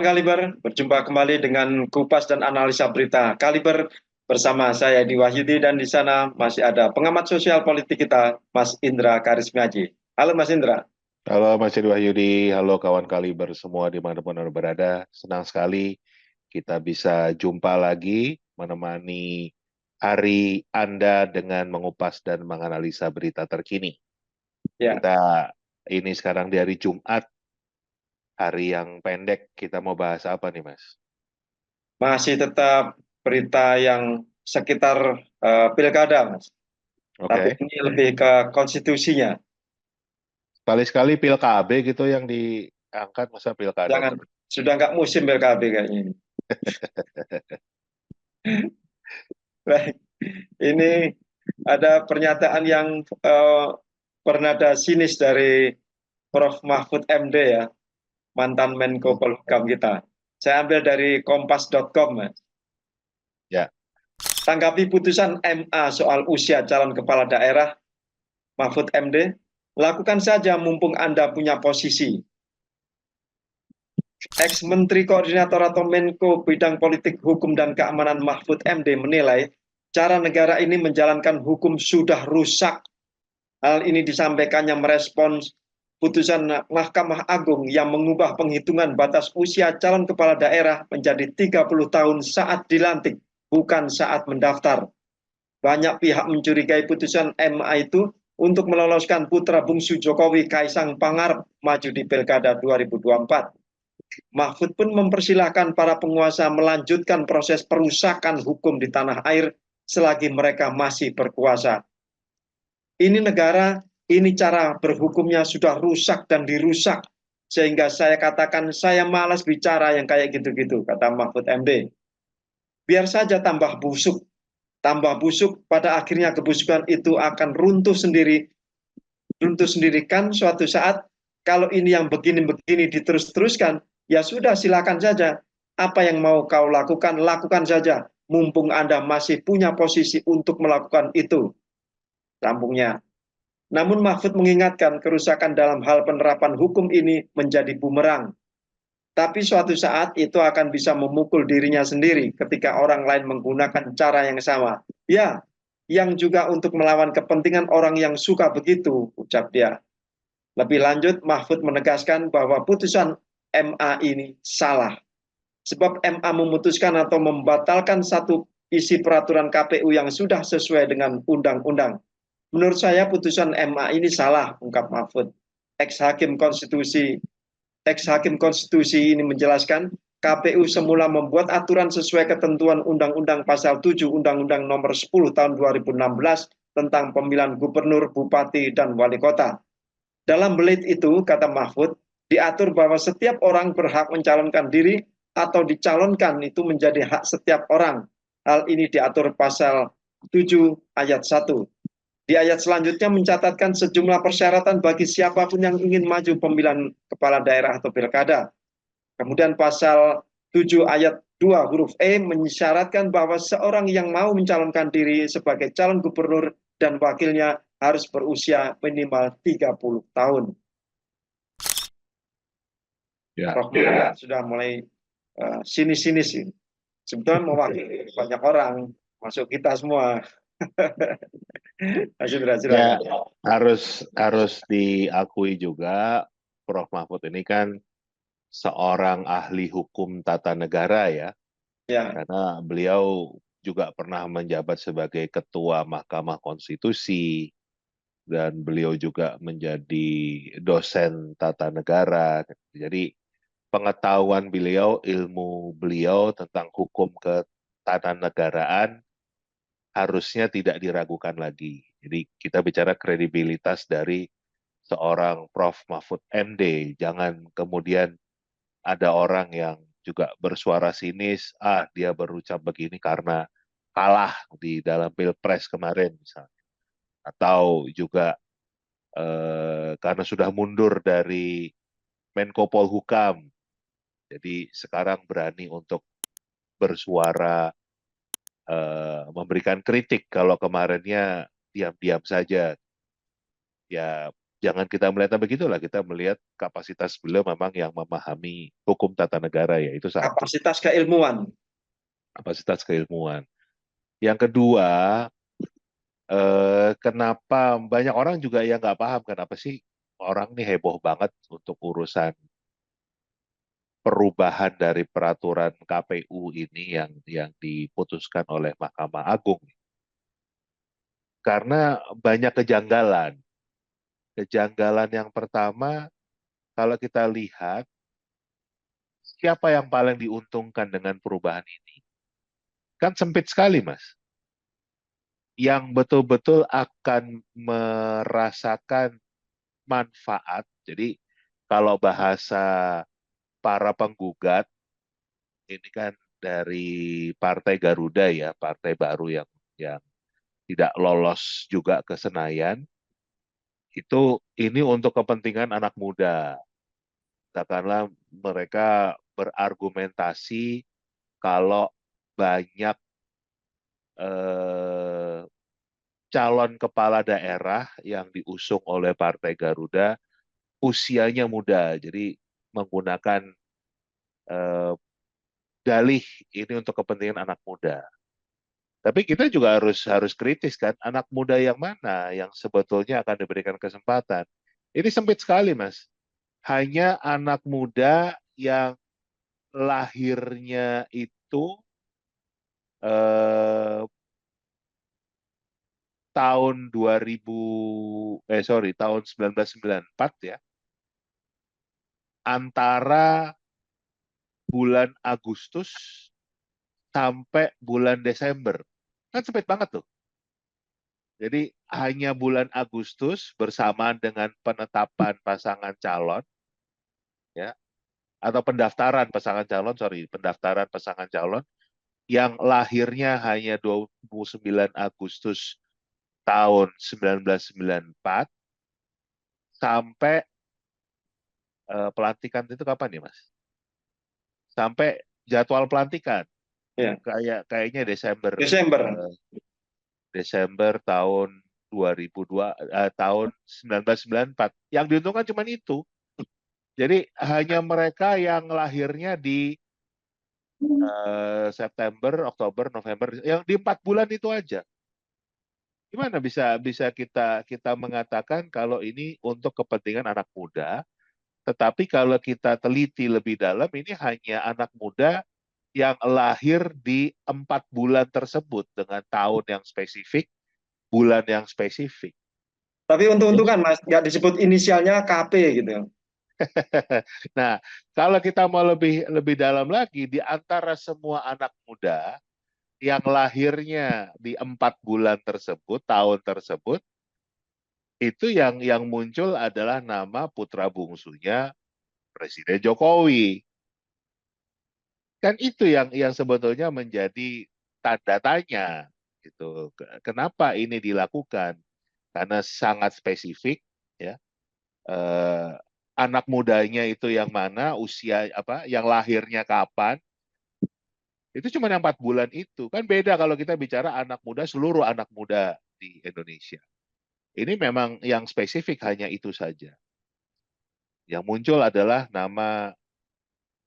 Kaliber, berjumpa kembali dengan kupas dan analisa berita Kaliber bersama saya di Wahyudi dan di sana masih ada pengamat sosial politik kita, Mas Indra Karismiaji. Halo Mas Indra. Halo Mas Edi Wahyudi, halo kawan Kaliber semua dimanapun Anda berada. Senang sekali kita bisa jumpa lagi menemani hari Anda dengan mengupas dan menganalisa berita terkini. Ya, Kita ini sekarang di hari Jumat, hari yang pendek. Kita mau bahas apa nih Mas? masih tetap berita yang sekitar pilkada, Mas. Tapi Oke. ini lebih ke konstitusinya. Sekali-sekali pil KB gitu yang diangkat, masa pilkada Jangan, terus. sudah nggak musim PKB kayaknya ini. Baik, ini ada pernyataan yang eh, bernada sinis dari Prof. Mahfud MD ya, mantan Menko Hmm. Polhukam kita. Saya ambil dari kompas.com, Mas. Ya, Tanggapi putusan MA soal usia calon kepala daerah, Mahfud MD, lakukan saja mumpung Anda punya posisi. Ex-Menteri Koordinator atau Menko Bidang Politik, Hukum, dan Keamanan Mahfud MD menilai cara negara ini menjalankan hukum sudah rusak. Hal ini disampaikannya merespons putusan Mahkamah Agung yang mengubah penghitungan batas usia calon kepala daerah menjadi 30 tahun saat dilantik, bukan saat mendaftar. Banyak pihak mencurigai putusan MA itu untuk meloloskan putra bungsu Jokowi Kaisang Pangarep maju di Pilkada 2024. Mahfud pun mempersilahkan para penguasa melanjutkan proses perusakan hukum di tanah air selagi mereka masih berkuasa. Ini negara, ini cara berhukumnya sudah rusak dan dirusak. Sehingga saya katakan saya malas bicara yang kayak gitu-gitu, kata Mahfud MD. Biar saja tambah busuk, pada akhirnya kebusukan itu akan runtuh sendiri kan suatu saat. Kalau ini yang begini-begini diterus-teruskan, ya sudah silakan saja. Apa yang mau kau lakukan, lakukan saja. Mumpung Anda masih punya posisi untuk melakukan itu. Sambungnya. Namun Mahfud mengingatkan kerusakan dalam hal penerapan hukum ini menjadi bumerang. Tapi suatu saat itu akan bisa memukul dirinya sendiri ketika orang lain menggunakan cara yang sama. Ya, yang juga untuk melawan kepentingan orang yang suka begitu, ucap dia. Lebih lanjut, Mahfud menegaskan bahwa putusan MA ini salah. Sebab MA memutuskan atau membatalkan satu isi peraturan KPU yang sudah sesuai dengan undang-undang. Menurut saya putusan MA ini salah, ungkap Mahfud. Ex-hakim konstitusi Ex-hakim konstitusi ini menjelaskan KPU semula membuat aturan sesuai ketentuan Undang-Undang Pasal 7 Undang-Undang Nomor 10 Tahun 2016 tentang pemilihan gubernur, bupati, dan wali kota. Dalam belit itu, kata Mahfud, diatur bahwa setiap orang berhak mencalonkan diri atau dicalonkan itu menjadi hak setiap orang. Hal ini diatur pasal 7 ayat 1. Di ayat selanjutnya mencatatkan sejumlah persyaratan bagi siapapun yang ingin maju pemilihan kepala daerah atau pilkada. Kemudian pasal 7 ayat 2 huruf E mensyaratkan bahwa seorang yang mau mencalonkan diri sebagai calon gubernur dan wakilnya harus berusia minimal 30 tahun. ya. Prof. Sudah mulai sinis-sinis ini. Sebetulnya mewakili banyak orang, masuk kita semua. Ya, harus diakui juga Prof. Mahfud ini kan seorang ahli hukum tata negara ya, Ya, karena beliau juga pernah menjabat sebagai Ketua Mahkamah Konstitusi dan beliau juga menjadi dosen tata negara. Jadi pengetahuan beliau, ilmu beliau tentang hukum ketatanegaraan harusnya tidak diragukan lagi. Jadi kita bicara kredibilitas dari seorang Prof. Mahfud MD. Jangan kemudian ada orang yang juga bersuara sinis, dia berucap begini karena kalah di dalam Pilpres kemarin misalnya. Atau juga karena sudah mundur dari Menko Polhukam. Jadi sekarang berani untuk bersuara, memberikan kritik kalau kemarinnya diam-diam saja. Ya, jangan kita melihatnya begitulah, kita melihat kapasitas beliau memang yang memahami hukum tata negara ya, itu satu, Kapasitas keilmuan. kapasitas keilmuan. Yang kedua, kenapa banyak orang juga yang nggak paham kenapa sih orang nih heboh banget untuk urusan perubahan dari peraturan KPU ini yang diputuskan oleh Mahkamah Agung. Karena banyak kejanggalan. Kejanggalan yang pertama, kalau kita lihat siapa yang paling diuntungkan dengan perubahan ini? Kan sempit sekali, Mas. Yang betul-betul akan merasakan manfaat. Jadi kalau bahasa para penggugat, ini kan dari Partai Garuda ya, partai baru yang tidak lolos juga ke Senayan, itu ini untuk kepentingan anak muda. Katakanlah mereka berargumentasi kalau banyak eh, calon kepala daerah yang diusung oleh Partai Garuda usianya muda, jadi menggunakan eh, dalih ini untuk kepentingan anak muda. Tapi kita juga harus harus kritis kan, anak muda yang mana yang sebetulnya akan diberikan kesempatan. Ini sempit sekali, Mas. Hanya anak muda yang lahirnya itu eh, tahun 2000 sorry tahun 1994 ya, antara bulan Agustus sampai bulan Desember. Kan sempit banget tuh. Jadi hanya bulan Agustus bersamaan dengan penetapan pasangan calon ya, atau pendaftaran pasangan calon, sorry, pendaftaran pasangan calon yang lahirnya hanya 29 Agustus tahun 1994 sampai pelantikan itu kapan ya, Mas? Sampai jadwal pelantikan Ya, kayaknya Desember Desember. eh, Desember tahun 2002 tahun 1994. Yang diuntungkan cuma itu. Jadi hanya mereka yang lahirnya di September, Oktober, November, yang di 4 bulan itu aja. Gimana bisa bisa kita kita mengatakan kalau ini untuk kepentingan anak muda, tetapi kalau kita teliti lebih dalam, ini hanya anak muda yang lahir di 4 bulan tersebut dengan tahun yang spesifik, bulan yang spesifik. Tapi Jadi, untung-untungan Mas, nggak disebut inisialnya KP gitu. nah, kalau kita mau lebih lebih dalam lagi, di antara semua anak muda yang lahirnya di 4 bulan tersebut, tahun tersebut, itu yang muncul adalah nama putra bungsunya Presiden Jokowi. Kan itu yang sebetulnya menjadi tanda tanya gitu. Kenapa ini dilakukan? Karena sangat spesifik ya. Eh, anak mudanya itu yang mana, usia apa, yang lahirnya kapan? Itu cuma yang 4 bulan itu. Kan beda kalau kita bicara anak muda, seluruh anak muda di Indonesia. Ini memang yang spesifik hanya itu saja. Yang muncul adalah nama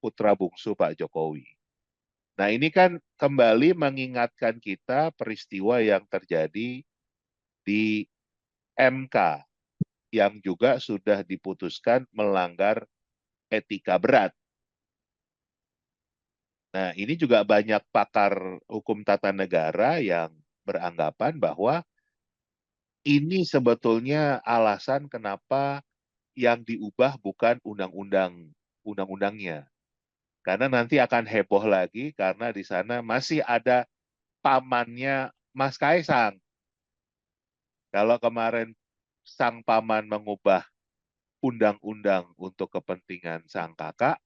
putra bungsu Pak Jokowi. Nah, ini kan kembali mengingatkan kita peristiwa yang terjadi di MK yang juga sudah diputuskan melanggar etika berat. Nah, ini juga banyak pakar hukum tata negara yang beranggapan bahwa ini sebetulnya alasan kenapa yang diubah bukan undang-undangnya. Karena nanti akan heboh lagi karena di sana masih ada pamannya Mas Kaisang. Kalau kemarin sang paman mengubah undang-undang untuk kepentingan sang kakak,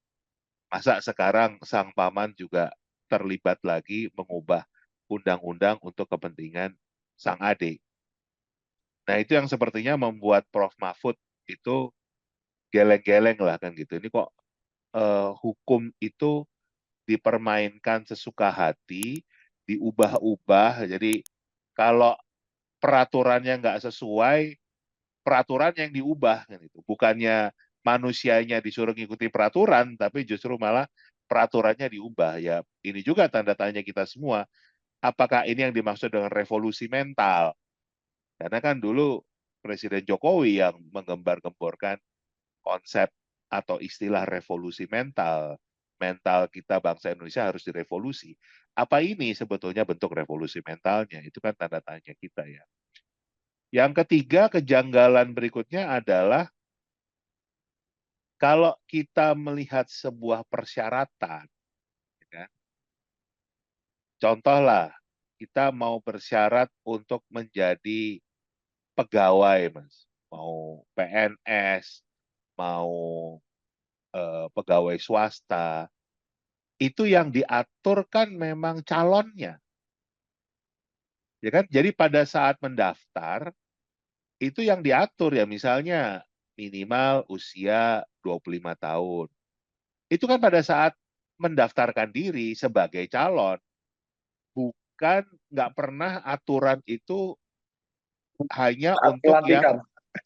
masa sekarang sang paman juga terlibat lagi mengubah undang-undang untuk kepentingan sang adik. Nah, itu yang sepertinya membuat Prof. Mahfud itu geleng-geleng lah kan gitu. Ini kok hukum itu dipermainkan sesuka hati, diubah-ubah. Jadi kalau peraturannya nggak sesuai, peraturan yang diubah kan itu. Bukannya manusianya disuruh ngikuti peraturan, tapi justru malah peraturannya diubah. Ya, ini juga tanda tanya kita semua. Apakah ini yang dimaksud dengan revolusi mental? Karena kan dulu Presiden Jokowi yang menggembar-gemborkan konsep atau istilah revolusi mental. Mental kita bangsa Indonesia harus direvolusi. Apa ini sebetulnya bentuk revolusi mentalnya? Itu kan tanda tanya kita ya. Yang ketiga, kejanggalan berikutnya adalah kalau kita melihat sebuah persyaratan, ya kan? Contohlah, kita mau bersyarat untuk menjadi pegawai, Mas. Mau PNS, mau pegawai swasta, itu yang diatur kan memang calonnya. Ya kan? Jadi pada saat mendaftar, itu yang diatur ya, misalnya minimal usia 25 tahun. Itu kan pada saat mendaftarkan diri sebagai calon, bukan nggak pernah aturan itu hanya Saat untuk yang pelantikan.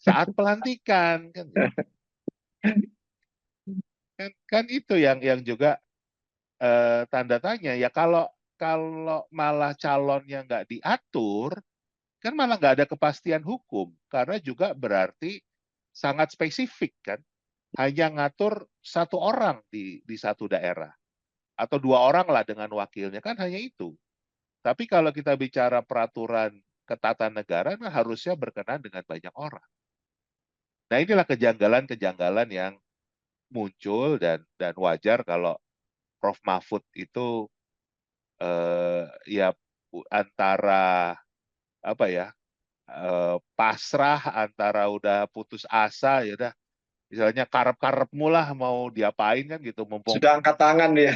saat pelantikan kan gitu. Kan itu yang juga tanda tanya ya, kalau kalau malah calonnya nggak diatur kan malah nggak ada kepastian hukum, karena juga berarti sangat spesifik kan, hanya ngatur satu orang di satu daerah atau dua orang lah dengan wakilnya, kan hanya itu. Tapi kalau kita bicara peraturan ketatanegaraan kan harusnya berkenan dengan banyak orang. Nah, inilah kejanggalan-kejanggalan yang muncul, dan wajar kalau Prof Mahfud itu ya antara apa ya, pasrah, antara udah putus asa, ya udah misalnya karep-karepmu lah mau diapain kan gitu, mumpung Sudah angkat tangan ya.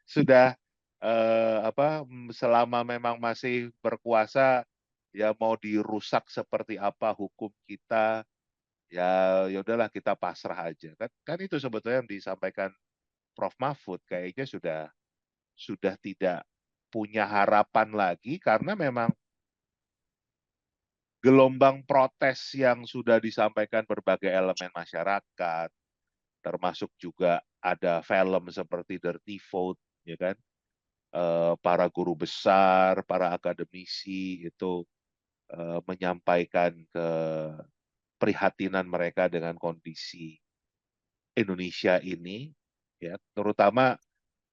sudah apa, selama memang masih berkuasa ya mau dirusak seperti apa hukum kita, ya ya udahlah kita pasrah aja kan. Kan itu sebetulnya yang disampaikan Prof Mahfud, kayaknya sudah tidak punya harapan lagi, karena memang gelombang protes yang sudah disampaikan berbagai elemen masyarakat, termasuk juga ada film seperti Dirty Vote, ya kan? Para guru besar, para akademisi itu menyampaikan keprihatinan mereka dengan kondisi Indonesia ini, ya, terutama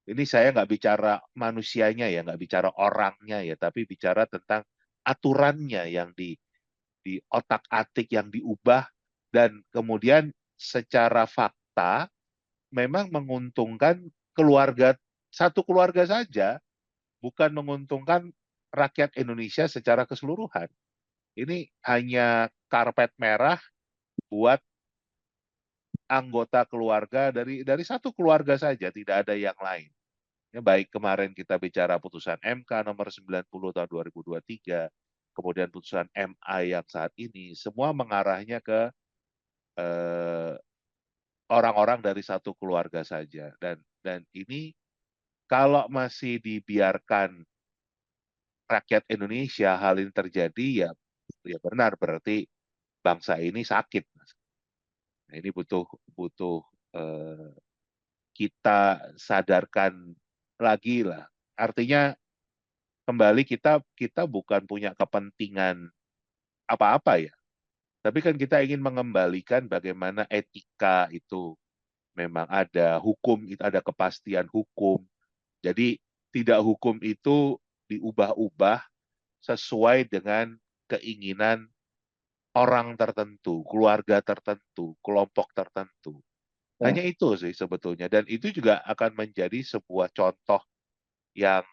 ini saya nggak bicara manusianya ya, nggak bicara orangnya ya, tapi bicara tentang aturannya yang di otak-atik yang diubah, dan kemudian secara fakta memang menguntungkan keluarga, satu keluarga saja, bukan menguntungkan rakyat Indonesia secara keseluruhan. Ini hanya karpet merah buat anggota keluarga, dari satu keluarga saja, tidak ada yang lain. Ya, baik kemarin kita bicara putusan MK nomor 90 tahun 2023, kemudian putusan MA yang saat ini, semua mengarahnya ke eh, orang-orang dari satu keluarga saja. Dan ini kalau masih dibiarkan rakyat Indonesia hal ini terjadi, ya ya benar berarti bangsa ini sakit, Mas. Nah, ini butuh butuh eh, kita sadarkan lagi lah. Artinya kembali, kita kita bukan punya kepentingan apa-apa ya, tapi kan kita ingin mengembalikan bagaimana etika itu memang ada, hukum itu ada kepastian hukum. Jadi tidak hukum itu diubah-ubah sesuai dengan keinginan orang tertentu, keluarga tertentu, kelompok tertentu. Ya, Hanya itu sih sebetulnya. Dan itu juga akan menjadi sebuah contoh yang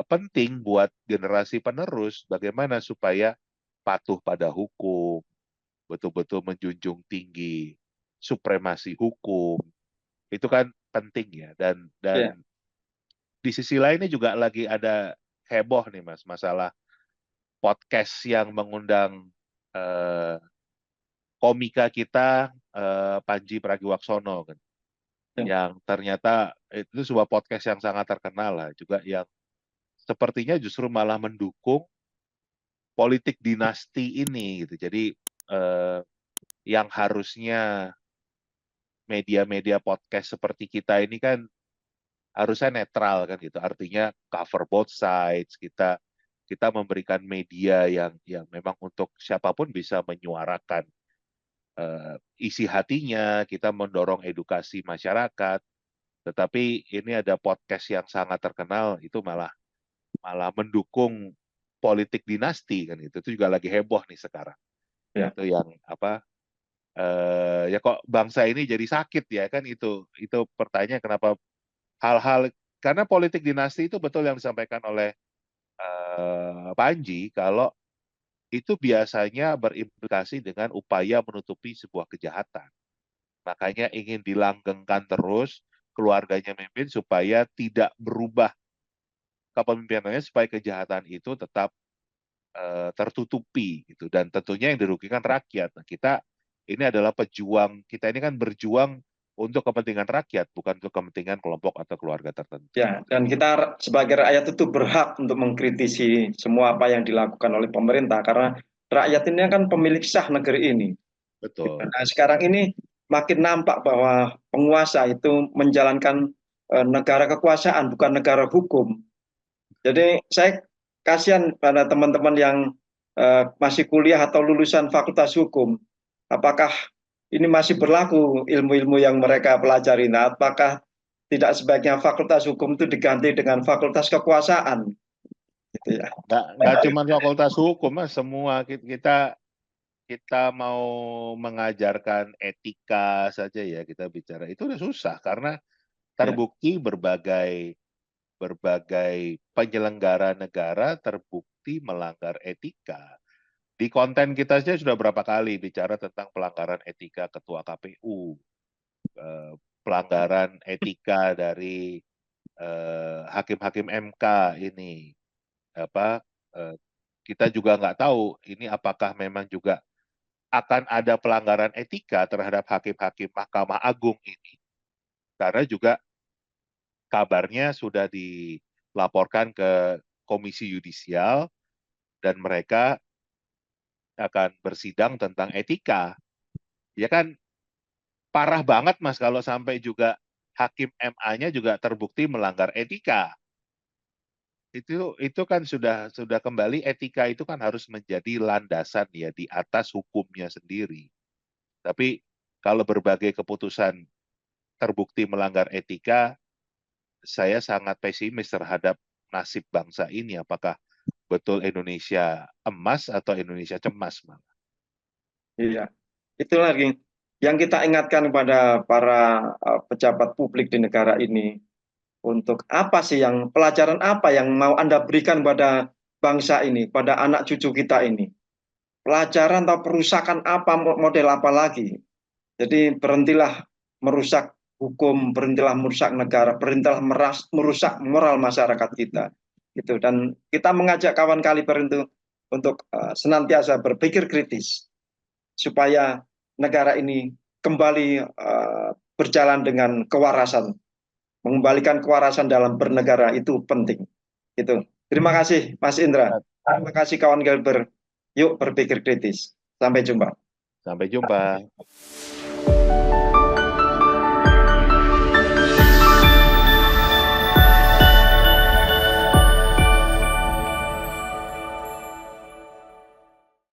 penting buat generasi penerus, bagaimana supaya patuh pada hukum, betul-betul menjunjung tinggi supremasi hukum. Itu kan penting ya. Dan ya. di sisi lainnya juga lagi ada heboh nih Mas, masalah podcast yang mengundang eh, komika kita, Panji Pragiwaksono kan, Ya. yang ternyata itu sebuah podcast yang sangat terkenal lah juga, yang sepertinya justru malah mendukung politik dinasti ini gitu. Jadi yang harusnya media-media podcast seperti kita ini kan harusnya netral kan gitu. Artinya cover both sides. Kita memberikan media yang memang untuk siapapun bisa menyuarakan isi hatinya, kita mendorong edukasi masyarakat. Tetapi ini ada podcast yang sangat terkenal itu malah malah mendukung politik dinasti kan itu juga lagi heboh nih sekarang. Ya. Itu yang apa ya kok bangsa ini jadi sakit ya kan itu pertanyaan kenapa hal-hal karena politik dinasti itu betul yang disampaikan oleh Panji kalau itu biasanya berimplikasi dengan upaya menutupi sebuah kejahatan. Makanya ingin dilanggengkan terus keluarganya memimpin supaya tidak berubah kepemimpinannya supaya kejahatan itu tetap tertutupi gitu dan tentunya yang dirugikan rakyat. Nah, kita ini adalah pejuang, kita ini kan berjuang untuk kepentingan rakyat bukan untuk kepentingan kelompok atau keluarga tertentu. Ya, dan kita sebagai rakyat itu berhak untuk mengkritisi semua apa yang dilakukan oleh pemerintah karena rakyat ini kan pemilik sah negeri ini. Betul. Nah, sekarang ini makin nampak bahwa penguasa itu menjalankan negara kekuasaan bukan negara hukum. Jadi saya kasihan pada teman-teman yang masih kuliah atau lulusan fakultas hukum. Apakah ini masih berlaku ilmu-ilmu yang mereka pelajari? Nah, apakah tidak sebaiknya fakultas hukum itu diganti dengan fakultas kekuasaan? Gitu ya. Nggak cuma fakultas hukum, mas, semua kita kita mau mengajarkan etika saja ya kita bicara itu udah susah karena Ya, terbukti berbagai berbagai penyelenggara negara terbukti melanggar etika. Di konten kita saja sudah berapa kali bicara tentang pelanggaran etika Ketua KPU, pelanggaran etika dari hakim-hakim MK ini, apa kita juga nggak tahu ini apakah memang juga akan ada pelanggaran etika terhadap hakim-hakim Mahkamah Agung ini, karena juga kabarnya sudah dilaporkan ke Komisi Yudisial dan mereka akan bersidang tentang etika. Ya kan parah banget Mas kalau sampai juga hakim MA-nya juga terbukti melanggar etika. Itu kan sudah kembali etika itu kan harus menjadi landasan ya di atas hukumnya sendiri. Tapi kalau berbagai keputusan terbukti melanggar etika, saya sangat pesimis terhadap nasib bangsa ini. Apakah betul Indonesia emas atau Indonesia cemas, Mas? iya. Itu lagi yang kita ingatkan kepada para pejabat publik di negara ini untuk apa sih yang pelajaran apa yang mau Anda berikan pada bangsa ini, pada anak cucu kita ini? Pelajaran atau perusakan apa model apa lagi? Jadi berhentilah merusak hukum, berhentilah merusak negara, berhentilah merusak moral masyarakat kita. Gitu. Dan kita mengajak kawan kaliber untuk senantiasa berpikir kritis supaya negara ini kembali berjalan dengan kewarasan. Mengembalikan kewarasan dalam bernegara itu penting. Gitu. Terima kasih Mas Indra. Terima kasih kawan Gilbert. Yuk berpikir kritis. Sampai jumpa. Sampai jumpa.